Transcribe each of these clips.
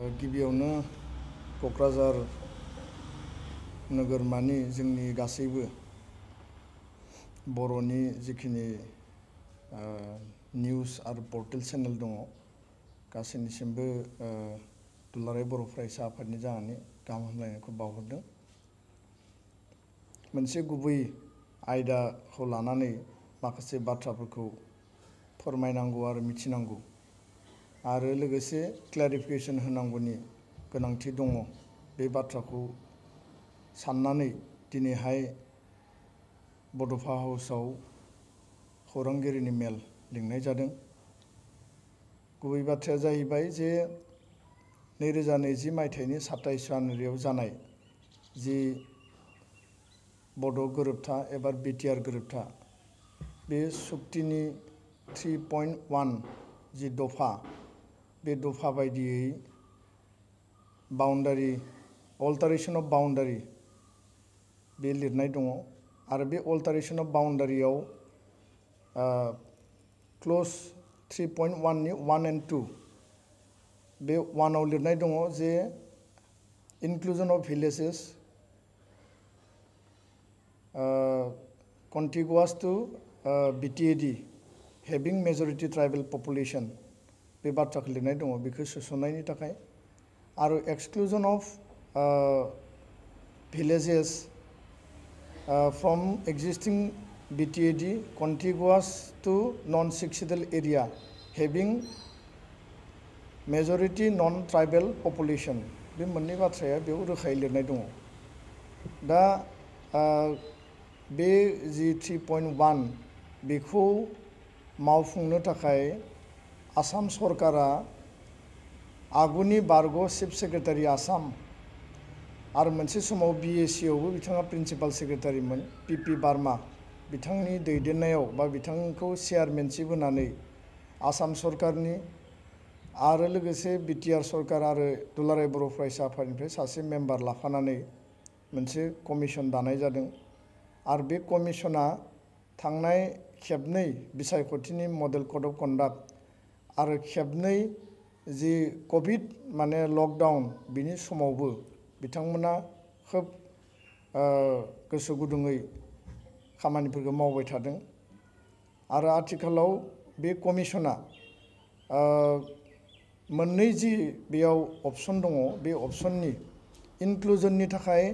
गिबियावनो क'क्राझार नोगोरमानि जोंनि गासैबो बर'नि जिखिनि निउस आरो पर्टेल चेनेल दङ गासैनिसिमबो दुलाराय बर' फरायसा आफादनि जानानै गाहाम हामलायनायखौ बावहरदों। मोनसे गुबै आयदाखौ लानानै माखासे बाथ्राफोरखौ फोरमायनांगौ आरो मिथिनांगौ आरो लोगोसे क्लारिफिकेसन होनांगौनि गोनांथि दङ। बे बाथ्राखौ साननानै दिनैहाय बड'फा हाउसआव खौरांगिरिनि मेल लिंनाय जादों। गुबै बाथ्राया जाहैबाय जे 2020 मायथाइनि 27 जानुवारियाव जानाय जि बड' गोरोबथा एबा बिटिआर गोरोबथा बे सुक्तिनि 3.1 जि दफा बे दफा बायदियै बाउन्डारि अल्टारेशन अफ बाउन्डारि बे लिरनाय दङ आरो बे अल्टारेशन अफ बाउन्डारियाव क्ल'ज 3.1 नि 1 and 2 बे 1 आव लिरनाय दङ जे inclusion of villages contiguous to BTAD having majority tribal population बे बाथ्राखौ लिरनाय दङ बेखौ सोसननायनि थाखाय आरो exclusion of villages from existing BTAD contiguous to non-succeedal area having majority non-tribal population बे मोननै बाथ्राया बेयाव रोखायै लिरनाय दङ। दा बे जि 3.1 बेखौ मावफुंनो थाखाय आसाम सरकारा आगुनि बारग' चिफ सेक्रेटारि आसाम आरो मोनसे समाव BAC आवबो बिथाङा प्रिन्सिपाल सेक्रेटारिमोन PP बार्मा बिथांनि दैदेननायाव बा बिथांखौ चेयारमेनशिप होनानै आसाम सरकारनि आरो लोगोसे बिटिआर सरकार आरो दुलाराय बर' फरायसा आफादनिफ्राय सासे मेम्बार लाफानानै मोनसे कमिसन दानाय जादों आरो बे कमिसना थांनाय खेबनै बिसायख'थिनि मडेल कड अफ कन्डाक्ट आरो खेबनै जि कभिड माने लकडाउन बिनि समावबो बिथांमोना खोब गोसो गुदुङै खामानिफोरखौ मावबाय थादों आरो आथिखालाव बे कमिसना मोननै जि बेयाव अपसन दङ बे अपसननि इनक्लुजननि थाखाय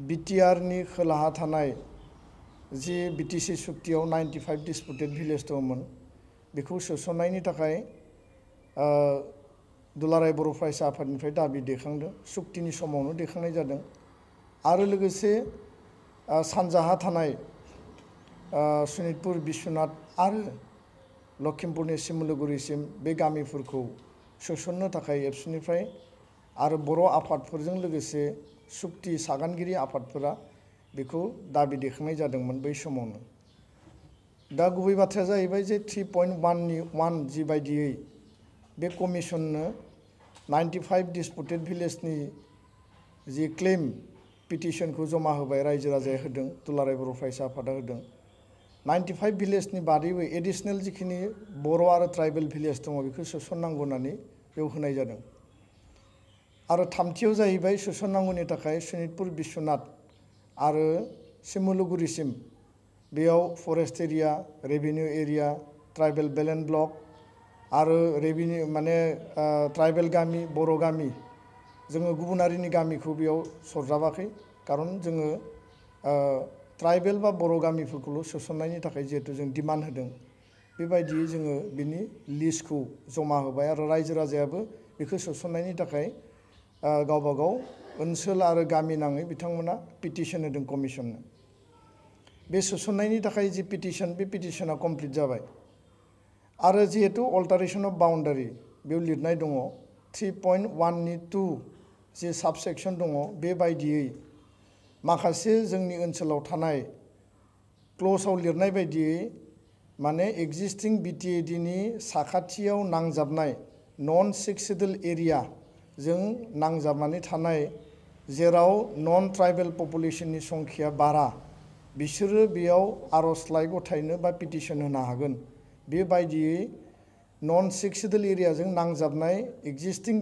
बिटिआरनि खोलाहा थानाय जि बिटिसि सुक्तियाव 95 डिसपुटेड भिलेज दंमोन बेखौ सोसननायनि थाखाय दुलाराय बर' फरायसा आफादनिफ्राय दाबि दैखांदों सुक्तिनि समावनो दैखांनाय जादों आरो लोगोसे सानजाहा थानाय सनितपुर बिश्वनाथ आरो लखिमपुरनि सिमुलुगुरिसिम बे गामिफोरखौ सोसननो थाखाय एबसुनिफ्राय आरो बर' आफादफोरजों लोगोसे सुक्ति सागानगिरि आफादफोरा बेखौ दाबि दैखांनाय जादोंमोन बै समावनो। दा गुबै बाथ्राया जाहैबाय जे 3.1 नि 1 जि बायदियै बे कमिसननो 95 डिसपुटेड भिलेजनि जि क्लेम पिटिसनखौ जमा होबाय रायजो राजाया होदों दुलाराय बर' फरायसा आफादा होदों 95 भिलेजनि बादैबो एडिशनेल जिखिनि बर' आरो ट्राइबेल भिलेज दङ बेखौ सोसननांगौ होननानै बेयाव होनाय जादों आरो थामथियाव जाहैबाय सोसननांगौनि थाखाय सनितपुर बिश्वनाथ आरो सिमुलुगुरिसिम बेयाव forest area revenue area tribal belt and block आरो रेभिनिउ माने ट्राइबेल गामि बर' गामि जोङो गुबुन हारिनि गामिखौ बेयाव सरजाबाखै खारन जोङो ट्राइबेल बा बर' गामिफोरखौल' सोसननायनि थाखाय जिहेतु जों डिमान्ड होदों बेबायदियै जोङो बिनि लिस्टखौ जमा होबाय आरो रायजो राजायाबो बेखौ सोसननायनि थाखाय गावबा गाव ओनसोल आरो गामि नाङै बिथांमोना पिटिसन होदों कमिसननो। बे सोसननायनि थाखाय जि पिटिसन बे पिटिसना कमप्लिट जाबाय आरो जिहेतु अल्टारेशन अफ बाउन्डारि बेयाव लिरनाय दङ 3.1 नि 2 जि साबसेक्सन दङ बेबायदियै माखासे जोंनि ओनसोलाव थानाय क्ल'जआव लिरनाय बायदियै माने एक्जिस्टिं बिटिएडिनि साखाथियाव नांजाबनाय नन सक्सेडल एरिया जों नांजाबनानै थानाय जेराव नन ट्राइबेल पपुलेशननि संख्या बारा बिसोरो बेयाव आर'जलाइ गथायनो बा पिटिसन होनो हागोन बेबायदियै नन सक्सेडल एरियाजों नांजाबनाय एक्जिस्टिं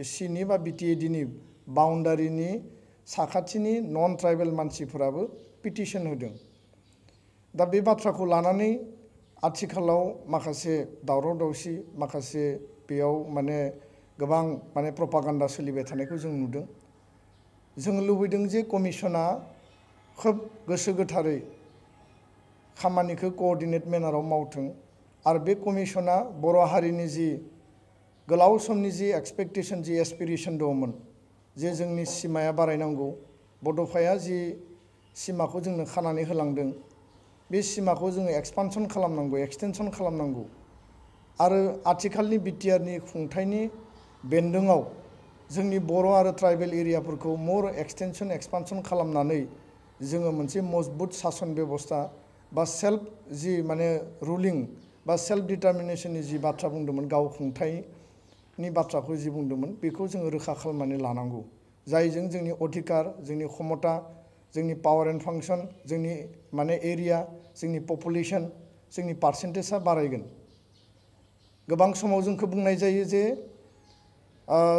सिनि बा बिटिएडिनि बाउन्डारिनि साखाथिनि नन ट्राइबेल मानसिफोराबो पिटिशन होदों। दा बे बाथ्राखौ लानानै आथिखालाव माखासे दावराव दावसि माखासे बेयाव माने गोबां माने प्रपागान्डा सोलिबाय थानायखौ जों नुदों। जों लुबैदों जे कमिसना खोब गोसो गोथारै खामानिखौ कोअर्डिनेट मेनाराव मावथों आरो बे कमिसना बर' हारिनि जि गोलाव समनि जि एक्सपेक्टेशन जि एसपिरेशन दंमोन जे जोंनि सिमाया बारायनांगौ, बड'फाया जि सिमाखौ जोंनो खानानै होलांदों बे सिमाखौ जोङो एक्सपानसन खालामनांगौ, एक्सटेनसन खालामनांगौ आरो आथिखालनि बिटिआरनि खुंथायनि बेन्दोङाव जोंनि बर' आरो ट्राइबेल एरियाफोरखौ मोर एक्सटेनसन एक्सपानसन खालामनानै जोङो मोनसे मजबुत सासन बेबस्था बा सेल्फ जि माने रुलिं बा सेल्फ डिटारमिनेशननि जि बाथ्रा बुंदोंमोन, गाव खुंथायनि बाथ्राखौ जि बुंदोंमोन बेखौ जोङो रोखा खालामनानै लानांगौ, जायजों जोंनि अधिकार, जोंनि क्षमता, जोंनि पावार एन्ड फांसन, जोंनि माने एरिया, जोंनि पपुलेशन, जोंनि पार्सेन्टेजआ बारायगोन। गोबां समाव जोंखौ बुंनाय जायो जे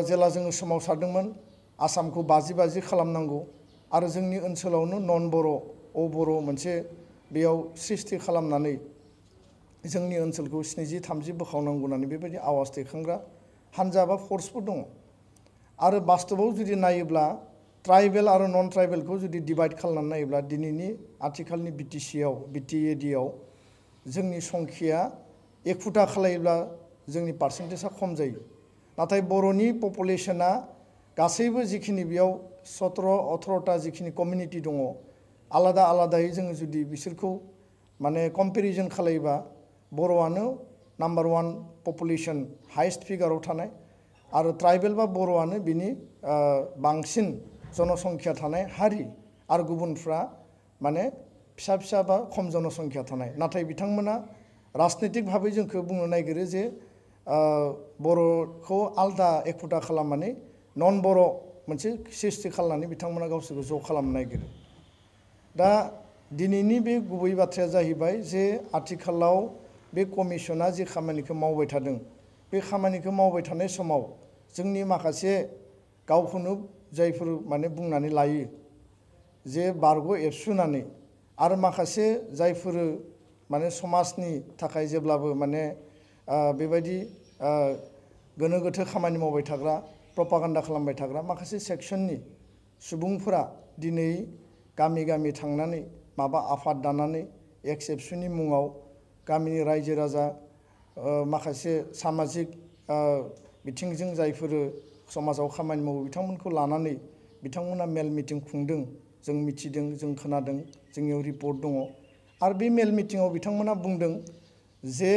जेला जोङो सोमावसारदोंमोन आसामखौ 50-50 खालामनांगौ आरो जोंनि ओनसोलावनो नन बर' अबर' मोनसे बेयाव सृष्टि खालामनानै जोंनि ओनसोलखौ 70-30 बोखावनांगौ होननानै बेबायदि आवाज दैखांग्रा हान्जा बा फर्सफोर दङ। आरो बास्तबाव जुदि नायोब्ला ट्राइबेल आरो नन ट्राइबेलखौ जुदि डिभाइड खालामनानै नायोब्ला दिनैनि आथिखालनि बिटिसिआव बिटिएडिआव जोंनि संख्याया 1 खालायोब्ला जोंनि पार्सेन्टेजआ खम जायो। नाथाय बर'नि पपुलेशना गासैबो जिखिनि बेयाव 17-18टा जिखिनि कमिउनिटि दङ आलादा आलादायै जोङो जुदि बिसोरखौ माने कम्पेरिजन खालायोबा बर'आनो नाम्बार 1 पपुलेशन हाइस्ट फिगाराव थानाय आरो ट्राइबेल बा बर'आनो बिनि बांसिन जनसंख्या थानाय हारि आरो गुबुनफ्रा माने फिसा फिसा बा खम जनसंख्या थानाय। नाथाय बिथांमोना राजनीतिक भाबै जोंखौ बुंनो नागिरो जे बर'खौ आलदा 1 खालामनानै नन बर' मोनसे सृष्टि खालामनानै बिथांमोना गावसोरखौ ज' खालामनो नागिरो। दा दिनैनि बे गुबै बाथ्राया जाहैबाय जे आथिखालाव बे कमिसना जे खामानिखौ मावबाय थादों बे खामानिखौ मावबाय थानाय समाव जोंनि माखासे गावखौनो जायफोर माने बुंनानै लायो जे बारग' एबसुनानै आरो माखासे जायफोर माने समाजनि थाखाय जेब्लाबो माने बेबायदि गोनो गोथो खामानि मावबाय थाग्रा प्रपागान्डा खालामबाय थाग्रा माखासे सेक्सननि सुबुंफोरा दिनै गामि गामि थांनानै माबा आफाद दानानै एक्स एबसुनि मुङाव गामिनि रायजो राजा माखासे सामाजिक बिथिंजों जायफोर समाजाव खामानि मावो बिथांमोनखौ लानानै बिथांमोना मेल मिटिं खुंदों, जों मिथिदों, जों खोनादों, जोंनियाव रिपर्ट दङ। आरो बे मेल मिटिङाव बिथांमोना बुंदों जे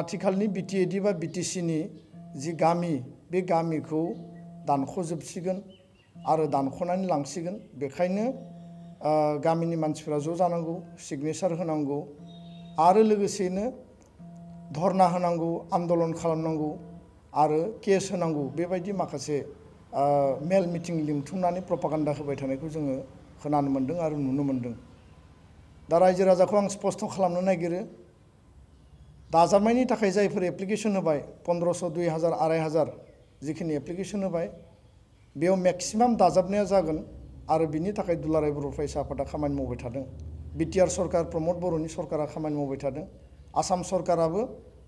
आथिखालनि बिटिएडि बा बिटिसिनि जि गामि बे गामिखौ दानख'जोबसिगोन आरो दानख'नानै लांसिगोन। बेखायनो गामिनि मानसिफ्रा ज' जानांगौ, सिगनेसार होनांगौ आरो लोगोसेनो धरना होनांगौ, आन्दलन खालामनांगौ आरो केस होनांगौ। बेबायदि माखासे मेल मिटिं लिंथुमनानै प्रपागान्डा होबाय थानायखौ जोङो खोनानो मोन्दों आरो नुनो मोन्दों। दा रायजो राजाखौ आं स्पष्ट खालामनो नागिरो, दाजाबनायनि थाखाय जायफोर एप्लिकेसन होबाय 1500, 2000, 2500 जिखिनि एप्लिकेसन होबाय बेयाव मेक्सिमाम दाजाबनाया जागोन आरो बिनि थाखाय दुलाराय बर' फरायसा आफादा खामानि मावबाय थादों। बिटिआर सरकार प्रमद बर'नि सरकारा खामानि मावबाय थादों। आसाम सरकाराबो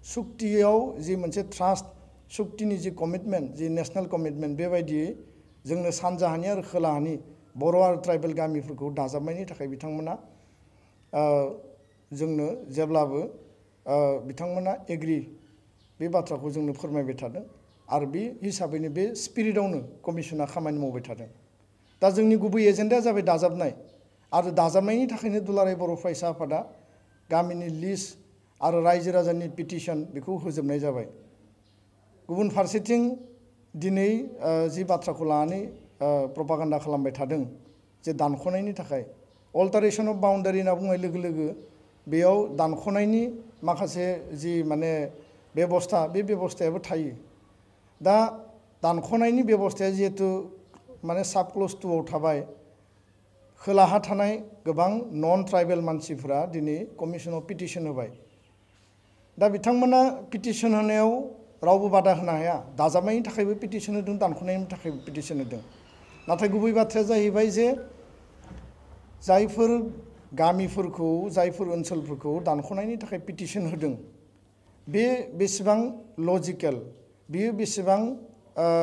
सुक्तियाव जि मोनसे ट्रास्ट सुक्तिनि जि कमिटमेन्ट, जि नेशनेल कमिटमेन्ट बेबायदियै जोंनो सानजाहानि आरो खोलाहानि बर' आरो ट्राइबेल गामिफोरखौ दाजाबनायनि थाखाय बिथांमोना जोंनो जेब्लाबो बिथांमोना एग्रि बे बाथ्राखौ जोंनो फोरमायबाय थादों आरो बे हिसाबैनो बे स्पिरिटआवनो कमिसना खामानि मावबाय थादों। दा जोंनि गुबै एजेन्डाया जाबाय दाजाबनाय आरो दाजाबनायनि थाखायनो दुलाराय बर' फरायसा आफादा गामिनि लिस्ट आरो रायजो राजानि पिटिशन बेखौ होजोबनाय जाबाय। गुबुन फारसेथिं दिनै जि बाथ्राखौ लानानै प्रपागान्डा खालामबाय थादों जे दानख'नायनि थाखाय अल्टारेशन अफ बाउन्डारि होनना बुंनाय लोगो लोगो बेयाव दानख'नायनि माखासे जि माने बेबस्था बे बेबस्थायाबो थायो। दा दानख'नायनि बेबस्थाया जिहेतु माने साब क्ल'ज 2आव थाबाय, खोलाहा थानाय गोबां नन ट्राइबेल मानसिफ्रा दिनै कमिसनाव पिटिशन होबाय। दा बिथांमोना पिटिशन होनायाव रावबो बादा होनो हाया दाजाबनायनि थाखायबो पिटिशन होदों दानख'नायनि थाखायबो पिटिशन होदों नाथाय गुबै बाथ्राया जाहैबाय जे जायफोर गामिफोरखौ जायफोर ओनसोलफोरखौ दानख'नायनि थाखाय पिटिशन होदों बे बेसेबां लजिकेल बेयो बेसेबां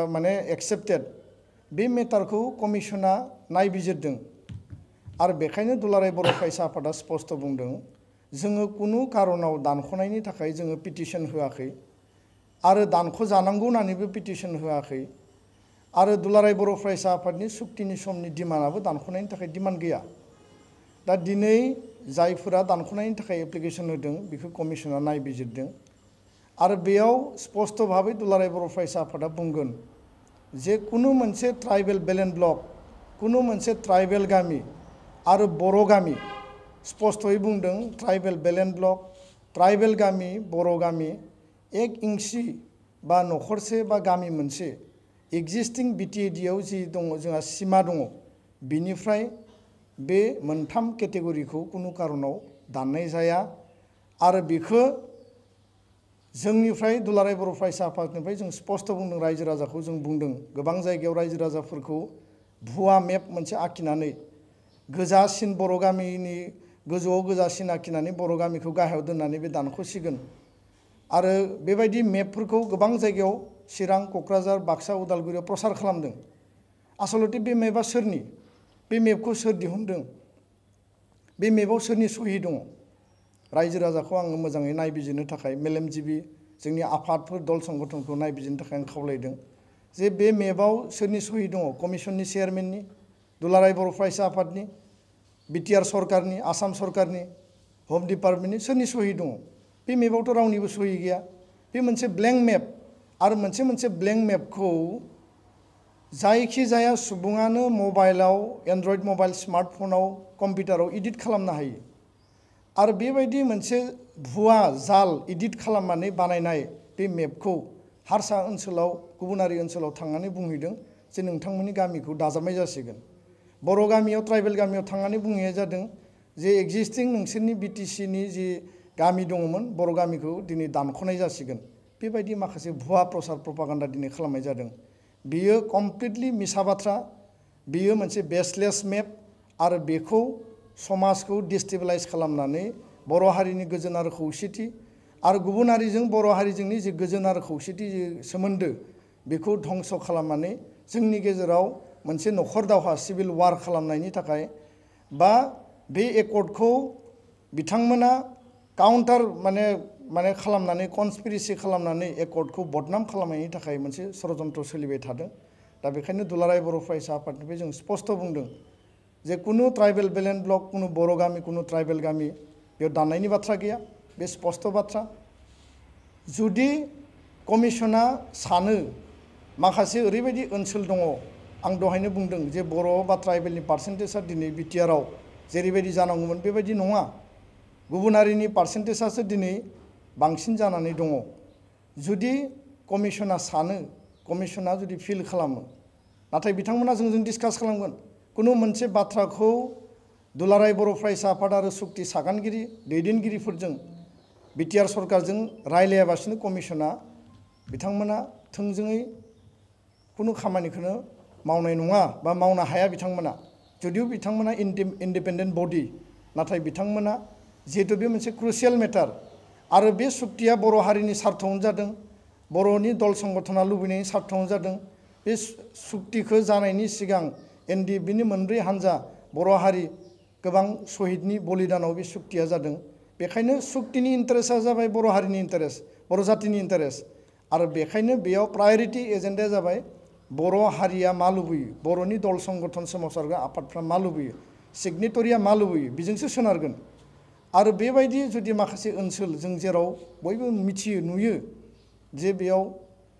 माने एक्सेप्टेड बे मेटारखौ कमिसना नायबिजिरदों आरो बेखायनो दुलाराय बर' फरायसा आफादा स्पष्ट बुंदों जोङो कुनु कारनाव दानख'नायनि थाखाय जोङो पिटिशन होआखै आरो दानख'जानांगौ होननानैबो पिटिशन होआखै आरो दुलाराय बर' फरायसा आफादनि सुक्तिनि समनि डिमान्डआबो दानख'नायनि थाखाय डिमान्ड गैया दा दिनै जायफोरा दानख'नायनि थाखाय एप्लिकेशन होदों बेखौ कमिसना नायबिजिरदों आरो बेयाव स्पष्ट भाबै दुलाराय बर' फरायसा आफादा बुंगोन जे कुनु मोनसे ट्राइबेल बेलेन्स ब्लक कुनु मोनसे ट्राइबेल गामि आरो बर' गामि स्पष्टयै बुंदों ट्राइबेल बेलेन्स ब्लक ट्राइबेल गामि बर' गामि एक इंसि बा नखरसे बा गामि मोनसे एक्जिस्टिं बिटिएडिआव जि दङ जोंहा सिमा दङ बिनिफ्राय बे मोनथाम केटेगरिखौ कुनु कारनाव दाननाय जाया आरो बेखौ जोंनिफ्राय दुलाराय बर' फरायसा आफादनिफ्राय जों स्पष्ट बुंदों रायजो राजाखौ जों बुंदों गोबां जायगायाव रायजो राजाफोरखौ भुवा मेप मोनसे आखिनानै गोजासिन बर' गामिनि गोजौआव गोजासिन आखिनानै बर' गामिखौ गाहायाव दोननानै बे दानख'सिगोन आरो बेबायदि मेपफोरखौ गोबां जायगायाव चिरां क'क्राझार बाक्सा उदालगुरियाव प्रसार खालामदों आसलते बे मेपआ सोरनि बे मेपखौ सोर दिहुनदों बे मेपआव सोरनि सहि दङ रायजो राजाखौ आङो मोजाङै नायबिजिरनो थाखाय मेलेमजिबि जोंनि आफादफोर दल संगठनखौ नायबिजिरनो थाखाय आं खावलायदों जे बे मेपआव सोरनि सहि दङ कमिसननि चेयारमेननि दुलाराय बर' फरायसा आफादनि बिटिआर सरकारनि आसाम सरकारनि हम डिपार्टमेन्टनि सोरनि सहि दङ बे मेपआवथ' रावनिबो सहि गैया बे मोनसे ब्लेंक मेप आरो मोनसे ब्लेंक मेपखौ जायखिजाया सुबुङानो मबाइलाव एन्ड्रइड मबाइल स्मार्टफनाव कम्पिउटाराव एडिट खालामनो हायो आरो बेबायदि मोनसे भुवा जाल एडिट खालामनानै बानायनाय बे मेपखौ हारसा ओनसोलाव गुबुनारि ओनसोलाव थांनानै बुंहैदों जे नोंथांमोननि गामिखौ दाजाबनाय जासिगोन बर' गामियाव ट्राइबेल गामियाव थांनानै बुंहैनाय जादों जे एक्जिस्टिं नोंसोरनि बिटिसिनि जि गामि दङमोन बर' गामिखौ दिनै दानख'नाय जासिगोन बेबायदि माखासे भुवा प्रसार प्रपागान्डा दिनै खालामनाय जादों बियो कमप्लिटलि मिसा बाथ्रा बियो मोनसे बेसलेस मेप आरो बेखौ समाजखौ डिस्टेबिलाइज खालामनानै बर' हारिनि गोजोन आरो खौसेथि आरो गुबुन हारिजों बर' हारिजोंनि जि गोजोन आरो खौसेथि जि सोमोन्दो बेखौ धंस खालामनानै जोंनि गेजेराव मोनसे नखर दावहा सिभिल वार खालामनायनि थाखाय बा बे एकर्डखौ बिथांमोना काउन्टार माने खालामनानै कनस्पिरेसि खालामनानै एकर्डखौ बदनाम खालामनायनि थाखाय मोनसे षड़यन्त्र सोलिबाय थादों दा बेखायनो दुलाराय बर' फरायसा आफादनिफ्राय जों स्पष्ट बुंदों जे कुनु ट्राइबेल बेलेन्स ब्लक कुनु बर' गामि कुनु ट्राइबेल गामि बेयाव दाननायनि बाथ्रा गैया बे स्पष्ट बाथ्रा जुदि कमिसना सानो माखासे ओरैबायदि ओनसोल दङ आं दहायनो बुंदों जे बर' बा ट्राइबेलनि पार्सेन्टेजआ दिनै बिटिआरआव जेरैबायदि जानांगौमोन बेबायदि नङा गुबुन हारिनि पार्सेन्टेजआसो दिनै बांसिन जानानै दङ जुदि कमिसना सानो कमिसना जुदि फिल खालामो नाथाय बिथांमोना जोंजों डिसकास खालामगोन कुनु मोनसे बाथ्राखौ दुलाराय बर' फरायसा आफाद आरो सुक्ति सागानगिरि दैदेनगिरिफोरजों बिटिआर सरकारजों रायलायाबासिनो कमिसना बिथांमोना थोंजोङै कुनु खामानिखौनो मावनाय नङा बा मावनो हाया बिथांमोना जुदिও बिथांमोना इन्डिपेन्डेन्ट बडि नाथाय बिथांमोना जिहेतु बे मोनसे क्रुसियेल मेटार आरो बे सुक्तिया बर' हारिनि सार्थावनो जादों बर'नि दल संगठना लुबैनायनि सार्थावनो जादों बे सुक्तिखौ जानायनि सिगां एनडिएफबिनि मोनब्रै हान्जा बर' हारि गोबां शहीदनि बलिदानाव बे सुक्तिया जादों बेखायनो सुक्तिनि इन्टारेस्टआ जाबाय बर' हारिनि इन्टारेस्ट बर' जातिनि इन्टारेस्ट आरो बेखायनो बेयाव प्रायरिटि एजेन्डाया जाबाय बर' हारिया मा लुबैयो बर'नि दल संगठन सोमावसारग्रा आफादफ्रा मा लुबैयो सिगनेटरिया मा लुबैयो बेजोंसो सोनारगोन आरो बेबायदि जुदि माखासे ओनसोल जों जेराव बयबो मिथियो नुयो जे बेयाव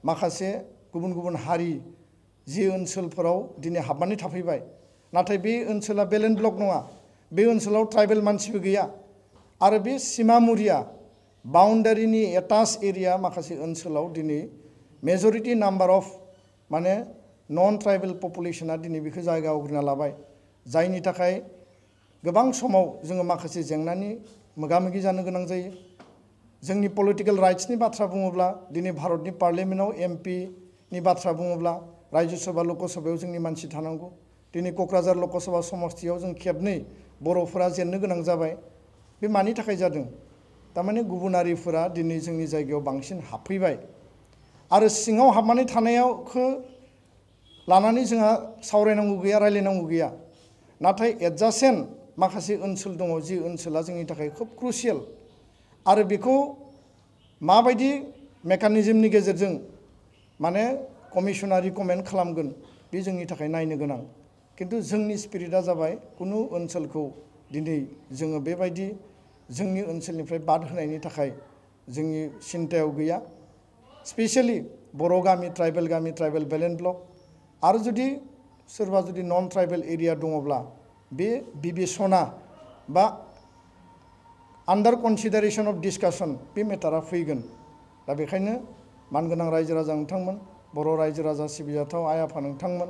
माखासे गुबुन गुबुन हारि जि ओनसोलफोराव दिनै हाबनानै थाफैबाय नाथाय बे ओनसोला बेलेन्स ब्लक नङा बे ओनसोलाव ट्राइबेल मानसिबो गैया आरो बे सिमामुरिया बाउन्डारिनि एटाच एरिया माखासे ओनसोलाव दिनै मेजरिटि नाम्बार अफ माने नन ट्राइबेल पपुलेसना दिनै बेखौ जायगा आवग्रिना लाबाय जायनि थाखाय गोबां समाव जोङो माखासे जेंनानि मोगा मोगि जानो गोनां जायो जोंनि पलिटिकल राइट्सनि बाथ्रा बुङोब्ला दिनै भारतनि पार्लियामेन्टआव एमपि नि बाथ्रा बुङोब्ला राज्य सभा लकसभायाव जोंनि मानसि थानांगौ दिनै क'क्राझार लकसभा समस्तियाव जों खेबनै बर'फोरा जेननो गोनां जाबाय बे मानि थाखाय जादों तारमाने गुबुनारिफोरा दिनै जोंनि जायगायाव बांसिन हाबफैबाय आरो सिङाव हाबनानै थानायावखौ लानानै जोंहा सावरायनांगौ गैया रायलायनांगौ गैया नाथाय एडजासेन्ट माखासे ओनसोल दङ जि ओनसोला जोंनि थाखाय खोब क्रुसियेल आरो बेखौ माबायदि मेकानिजमनि गेजेरजों माने कमिसना रिकमेन्ड खालामगोन बे जोंनि थाखाय नायनो गोनां किन्तु जोंनि स्पिरिटआ जाबाय कुनु ओनसोलखौ दिनै जोङो बेबायदि जोंनि ओनसोलनिफ्राय बाद होनायनि थाखाय जोंनि सिन्तायाव गैया स्पेसियेलि बर' गामि ट्राइबेल बेलेन्स ब्लक आरो जुदि सोरबा जुदि नन ट्राइबेल एरिया दङब्ला बे बिबेसना बा आन्डार कनसिडारेसन अफ डिसकासन बे मेटारा फैगोन दा बेखायनो मानगोनां रायजो राजा नोंथांमोन बर' रायजो राजा सिबिजाथाव आइ आफा नोंथांमोन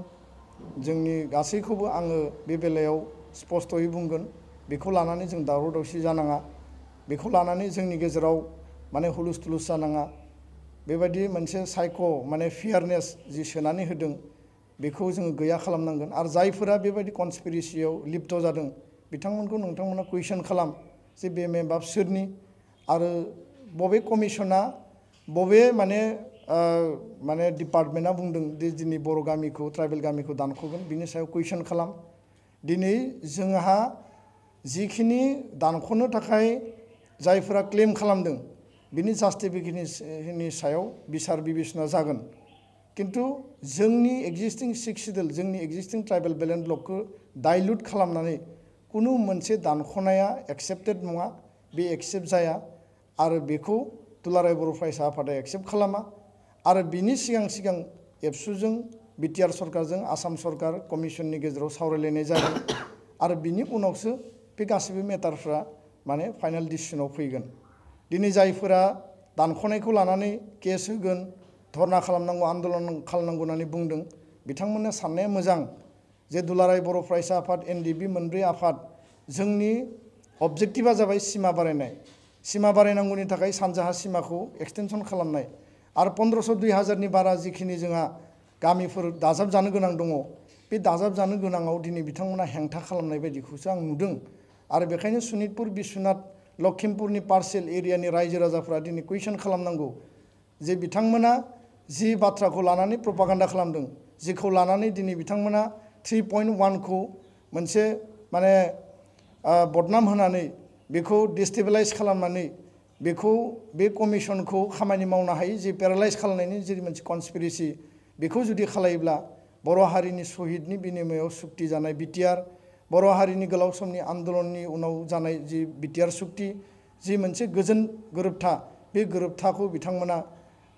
जोंनि गासैखौबो आङो बे बेलायाव स्पष्टयै बुंगोन बेखौ लानानै जों दावराव दावसि जानाङा बेखौ लानानै जोंनि गेजेराव माने हुलुस थुलुस जानाङा बेबायदि मोनसे माने फियारनेस जि सोनानै होदों बेखौ जोङो गैया खालामनांगोन आरो जायफोरा बेबायदि कनस्पिरेसियाव लिप्त जादों बिथांमोनखौ नोंथांमोना कुइसन खालाम जे बे मेम्बार सोरनि आरो बबे कमिसना बबे माने डिपार्टमेन्टआ बुंदों दिनै बर' गामिखौ ट्राइबेल गामिखौ दानख'गोन बिनि सायाव कुइसन खालाम दिनै जोंहा जिखिनि दानख'नो थाखाय जायफोरा क्लेम खालामदों बिनि जास्टिफिकेशननि सायाव बिसार बिबेसना जागोन किन्तु जोंनि एक्जिस्टिं सिक्स सिडुल जोंनि एक्जिस्टिं ट्राइबेल बेलेन्स ब्लकखौ डाइल्युट खालामनानै कुनु मोनसे दानख'नाया एक्सेप्टेड नङा बे एक्सेप्ट जाया आरो बेखौ दुलाराय बर' फरायसा आफादा एक्सेप्ट खालामा आरो बिनि सिगां एबसुजों बिटिआर सरकारजों आसाम सरकार कमिसननि गेजेराव सावरायलायनाय जागोन आरो बिनि उनावसो बे गासैबो मेटारफ्रा माने फाइनाल डिसिसनाव फैगोन दिनै जायफोरा दानख'नायखौ लानानै केस होगोन धरना खालामनांगौ आन्दलन खालामनांगौ होननानै बुंदों बिथांमोननो साननाया मोजां जे दुलाराय बर' फरायसा आफाद एनडिबि मोनब्रै आफाद जोंनि अबजेक्टिभा जाबाय सिमा बारायनांगौनि थाखाय सानजाहा सिमाखौ एक्सटेनसन खालामनाय आरो 1500-2000नि बारा जिखिनि जोंहा गामिफोर दाजाब जानो गोनां दङ बे दाजाब जानो गोनाङाव दिनै बिथांमोना हेंथा खालामनाय बायदिखौसो आं नुदों आरो बेखायनो सनितपुर बिश्वनाथ लखिमपुरनि पार्सेल एरियानि रायजो राजाफ्रा दिनै कुइसन खालामनांगौ जे बिथांमोना जि बाथ्राखौ लानानै प्रपागान्डा खालामदों जिखौ लानानै दिनै बिथांमोना 3.1 खौ मोनसे माने बदनाम होनानै बेखौ डिस्टेबलाइज खालामनानै बेखौ बे कमिसनखौ खामानि मावनो हायै जे पेरालाइज खालामनायनि जे मोनसे कनस्पिरेसि बेखौ जुदि खालायोब्ला बर' हारिनि शहीदनि बिनिमयाव सुक्ति जानाय बिटिआर बर' हारिनि गोलाव समनि आन्दलननि उनाव जानाय जि बिटिआर सुक्ति जि मोनसे गोजोन गोरोबथा बे गोरोबथाखौ बिथांमोना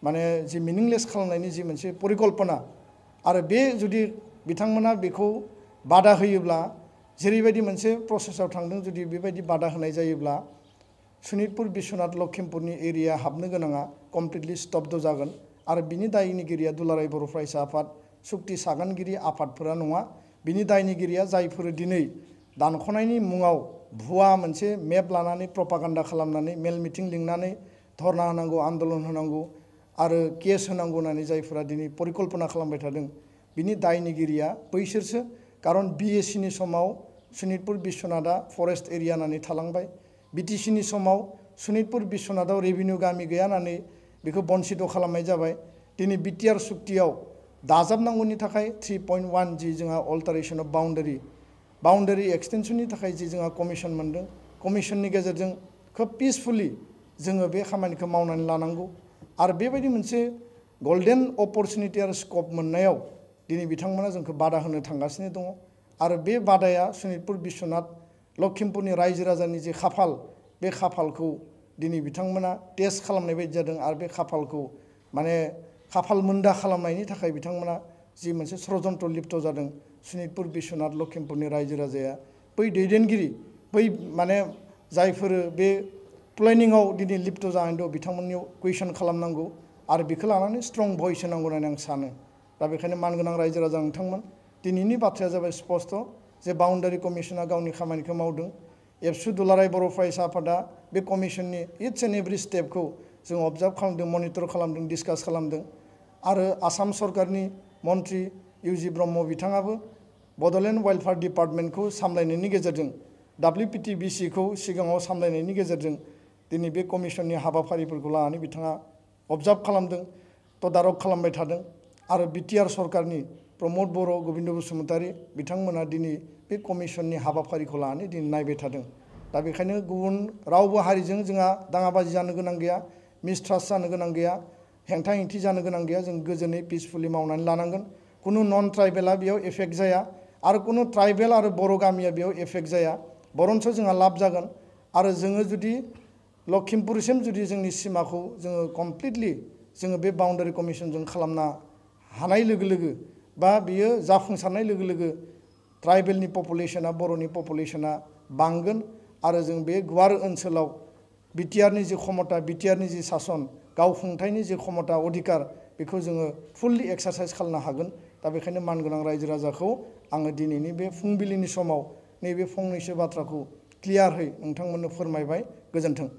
माने जि मिनिंलेस खालामनायनि जि मोनसे परिकल्पना आरो बे जुदि बिथांमोना बेखौ बादा होयोब्ला जेरैबायदि मोनसे प्रसेसआव थांदों जुदि बेबायदि बादा होनाय जायोब्ला सनितपुर बिश्वनाथ लखिमपुरनि एरिया हाबनो गोनाङा कमप्लिटलि स्तब्ध जागोन आरो बिनि दायनिगिरिया दुलाराय बर' फरायसा आफाद सुक्ति सागानगिरि आफादफोरा नङा बिनि दायनिगिरिया जायफोर दिनै दानख'नायनि मुङाव भुवा मोनसे मेप लानानै प्रपागान्डा खालामनानै मेल मिटिं लिंनानै धरना होनांगौ आन्दलन होनांगौ आरो केस होनांगौ होननानै जायफोरा दिनै परिकल्पना खालामबाय थादों बिनि दायनिगिरिया बैसोरसो कारन बिएसिनि समाव सनितपुर बिश्वनाथआ फरेस्ट एरिया होननानै थालांबाय बिटिसिनि समाव सनितपुर बिश्वनाथआव रेभिनिउ गामि गैया होननानै बेखौ बन्सित खालामनाय जाबाय दिनै बिटिआर सुक्तियाव दाजाबनांगौनि थाखाय 3.1 जि जोंहा अल्टारेसन अफ बाउन्डारि एक्सटेनसननि थाखाय जि जोंहा कमिसन मोनदों कमिसननि गेजेरजों खोब पिसफुलि जोङो बे खामानिखौ मावनानै लानांगौ आरो बेबायदि मोनसे गल्डेन अपरचुनिटि आरो स्कप मोननायाव दिनै बिथांमोना जोंखौ बादा होनो थांगासिनो दङ आरो बे बादाया सनितपुर बिश्वनाथ लखिमपुरनि रायजो राजानि जे खाफाल बे खाफालखौ दिनै बिथांमोना टेस्ट खालामनाय बायदि जादों आरो बे खाफालखौ माने खाफाल मोनदा खालामनायनि थाखाय बिथांमोना जि मोनसे षड़यन्त्र लिप्त जादों सनितपुर बिश्वनाथ लखिमपुरनि रायजो राजाया बै दैदेनगिरि बै माने जायफोर बे प्लेनिंआव दिनै लिप्त जानानै दं बिथांमोननियाव कुइसन खालामनांगौ आरो बेखौ लानानै स्ट्रं भइस होनांगौ होननानै आं सानो दा बेखायनो मानगोनां रायजो राजा नोंथांमोन दिनैनि बाथ्राया जाबाय स्पष्ट जे बाउन्डारि कमिसना गावनि खामानिखौ मावदों एबसु दुलाराय बर' फरायसा आफादा बे कमिसननि इच एन्ड एभ्रि स्टेपखौ जों अबजार्भ खालामदों, मनिटर खालामदों, डिसकास खालामदों। आरो आसाम सरकारनि मन्त्रि इउ.जि. ब्रह्म बिथाङाबो बड'लेण्ड वेलफेयार डिपार्टमेन्टखौ सामलायनायनि गेजेरजों WPTBC खौ सिगाङाव सामलायनायनि गेजेरजों दिनै बे कमिसननि हाबाफारिफोरखौ लानानै बिथाङा अबजार्भ खालामदों, तदारक खालामबाय थादों। आरो बिटिआर सरकारनि प्रमद बर', गोबिन्द बसुमतारी बिथांमोना दिनै बे कमिसननि हाबाफारिखौ लानानै दिनै नायबाय थादों। दा बेखायनो गुबुन रावबो हारिजों जोंहा दाङाबाजि जानो गोनां गैया, मिसट्रास्ट जानो गोनां गैया, हेंथा हेंथि जानो गोनां गैया। जों गोजोनै पिसफुलि मावनानै लानांगोन। कुनु नन ट्राइबेला बेयाव एफेक्ट जाया आरो कुनु ट्राइबेल आरो बर' गामिया बेयाव एफेक्ट जाया, बरन्स जोंहा लाब जागोन। आरो जोङो जुदि लखिमपुरसिम जुदि जोंनि सिमाखौ जोङो कमप्लिटलि जोङो बे बाउन्डारि कमिसनजों खालामना हानाय लोगो लोगो बा बियो जाफुंसारनाय लोगो लोगो ट्राइबेलनि पपुलेसना, बर'नि पपुलेसना बांगोन। आरो जों बे गुवार ओनसोलाव बिटिआरनि जि क्षमता, बिटिआरनि जि सासन, गावखुंथायनि जि क्षमता, अधिकार, बेखौ जोङो फुल्लि एक्सारसाइज खालामनो हागोन। दा बेखायनो मानगोनां रायजो राजाखौ आङो दिनैनि बे फुंबिलिनि समाव नैबे फंनैसो बाथ्राखौ क्लियारहै नोंथांमोननो फोरमायबाय। गोजोन्थों।